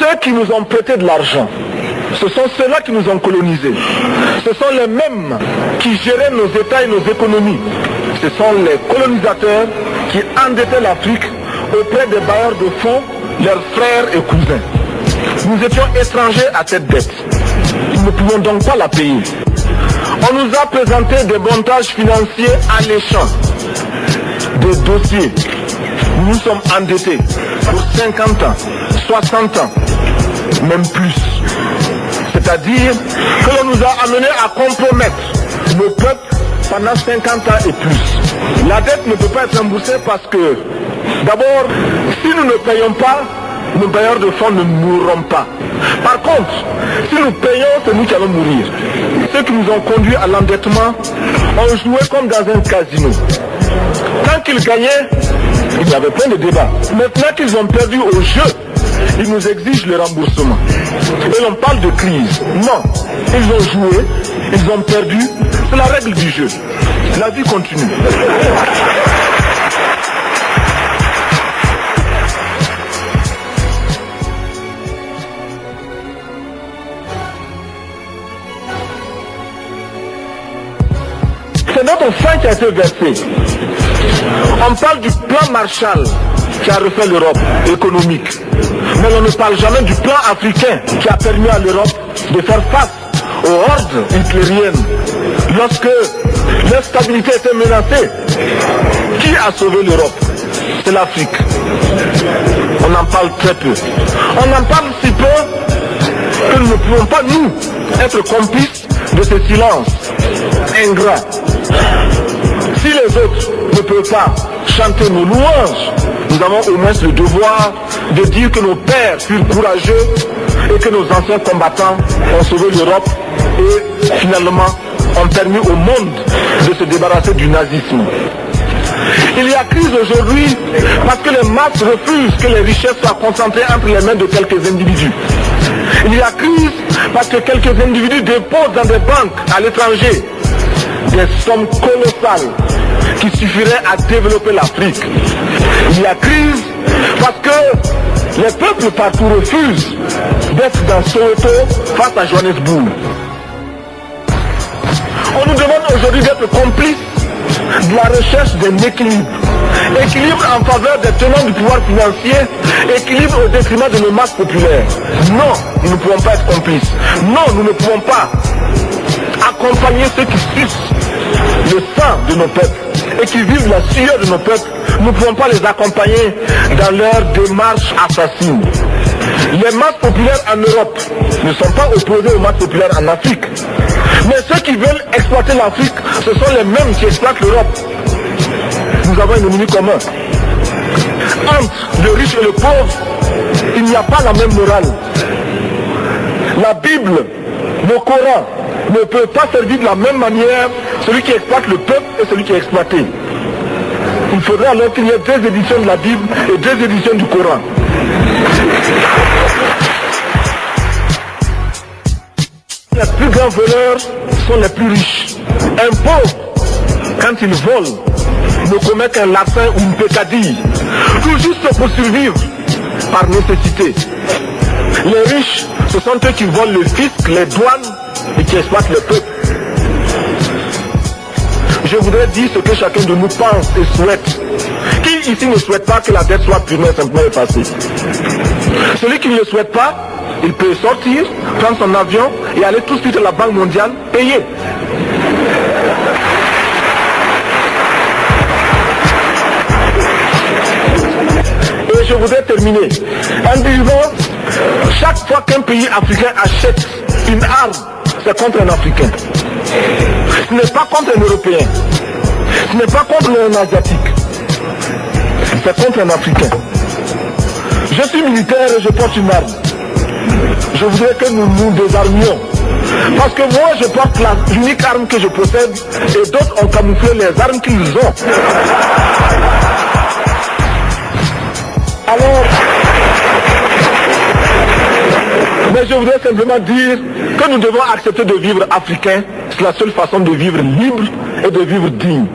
Ceux qui nous ont prêté de l'argent, ce sont ceux-là qui nous ont colonisés. Ce sont les mêmes qui géraient nos États et nos économies. Ce sont les colonisateurs qui endettaient l'Afrique auprès des bailleurs de fonds, leurs frères et cousins. Nous étions étrangers à cette dette. Nous ne pouvons donc pas la payer. On nous a présenté des montages financiers alléchants, des dossiers. Nous sommes endettés pour 50 ans, 60 ans, même plus. C'est-à-dire que l'on nous a amenés à compromettre nos peuples pendant 50 ans et plus. La dette ne peut pas être remboursée parce que, d'abord, si nous ne payons pas, nos bailleurs de fonds ne mourront pas. Par contre, si nous payons, c'est nous qui allons mourir. Ceux qui nous ont conduits à l'endettement ont joué comme dans un casino. Quand ils gagnaient, il y avait plein de débats. Maintenant qu'ils ont perdu au jeu, ils nous exigent le remboursement. Et l'on parle de crise. Non, ils ont joué, ils ont perdu. C'est la règle du jeu. La vie continue. C'est notre fin qui a été versé. On parle du plan Marshall qui a refait l'Europe économique. Mais on ne parle jamais du plan africain qui a permis à l'Europe de faire face aux hordes hitlériennes. Lorsque l'instabilité était menacée, qui a sauvé l'Europe? C'est l'Afrique. On en parle très peu. On en parle si peu que nous ne pouvons pas, nous, être complices de ce silence ingrat. Si les autres ne peuvent pas chanter nos louanges, nous avons au moins le devoir de dire que nos pères furent courageux et que nos anciens combattants ont sauvé l'Europe et finalement ont permis au monde de se débarrasser du nazisme. Il y a crise aujourd'hui parce que les masses refusent que les richesses soient concentrées entre les mains de quelques individus. Il y a crise parce que quelques individus déposent dans des banques à l'étranger des sommes colossales qui suffiraient à développer l'Afrique. Il y a crise parce que les peuples partout refusent d'être dans Soweto face à Johannesburg. On nous demande aujourd'hui d'être complices de la recherche d'un équilibre. Équilibre en faveur des tenants du pouvoir financier, équilibre au détriment de nos masses populaires. Non, nous ne pouvons pas être complices. Non, nous ne pouvons pas accompagner ceux qui sucent le sang de nos peuples et qui vivent la sueur de nos peuples. Nous ne pouvons pas les accompagner dans leur démarche assassine. Les masses populaires en Europe ne sont pas opposées aux masses populaires en Afrique. Mais ceux qui veulent exploiter l'Afrique, ce sont les mêmes qui exploitent l'Europe. Nous avons un ennemi commun. Entre le riche et le pauvre, il n'y a pas la même morale. La Bible, le Coran, ne peut pas servir de la même manière celui qui exploite le peuple et celui qui est exploité. Il faudrait alors qu'il y ait deux éditions de la Bible et deux éditions du Coran. Les plus grands voleurs sont les plus riches. Un pauvre, quand il vole, ne commet qu'un larcin ou une peccadille, tout juste pour survivre par nécessité. Les riches, ce sont eux qui volent le fisc, les douanes et qui exploitent le peuple. Je voudrais dire ce que chacun de nous pense et souhaite. Qui ici ne souhaite pas que la dette soit purement et simplement effacée? Celui qui ne le souhaite pas, il peut sortir, prendre son avion et aller tout de suite à la Banque mondiale payer. Et je voudrais terminer en disant, chaque fois qu'un pays africain achète une arme, c'est contre un Africain. Ce n'est pas contre un Européen. Ce n'est pas contre un Asiatique. C'est contre un Africain. Je suis militaire et je porte une arme. Je voudrais que nous nous désarmions. Parce que moi je porte l'unique arme que je possède et d'autres ont camouflé les armes qu'ils ont. Alors, mais je voudrais simplement dire que nous devons accepter de vivre africain. C'est la seule façon de vivre libre et de vivre digne.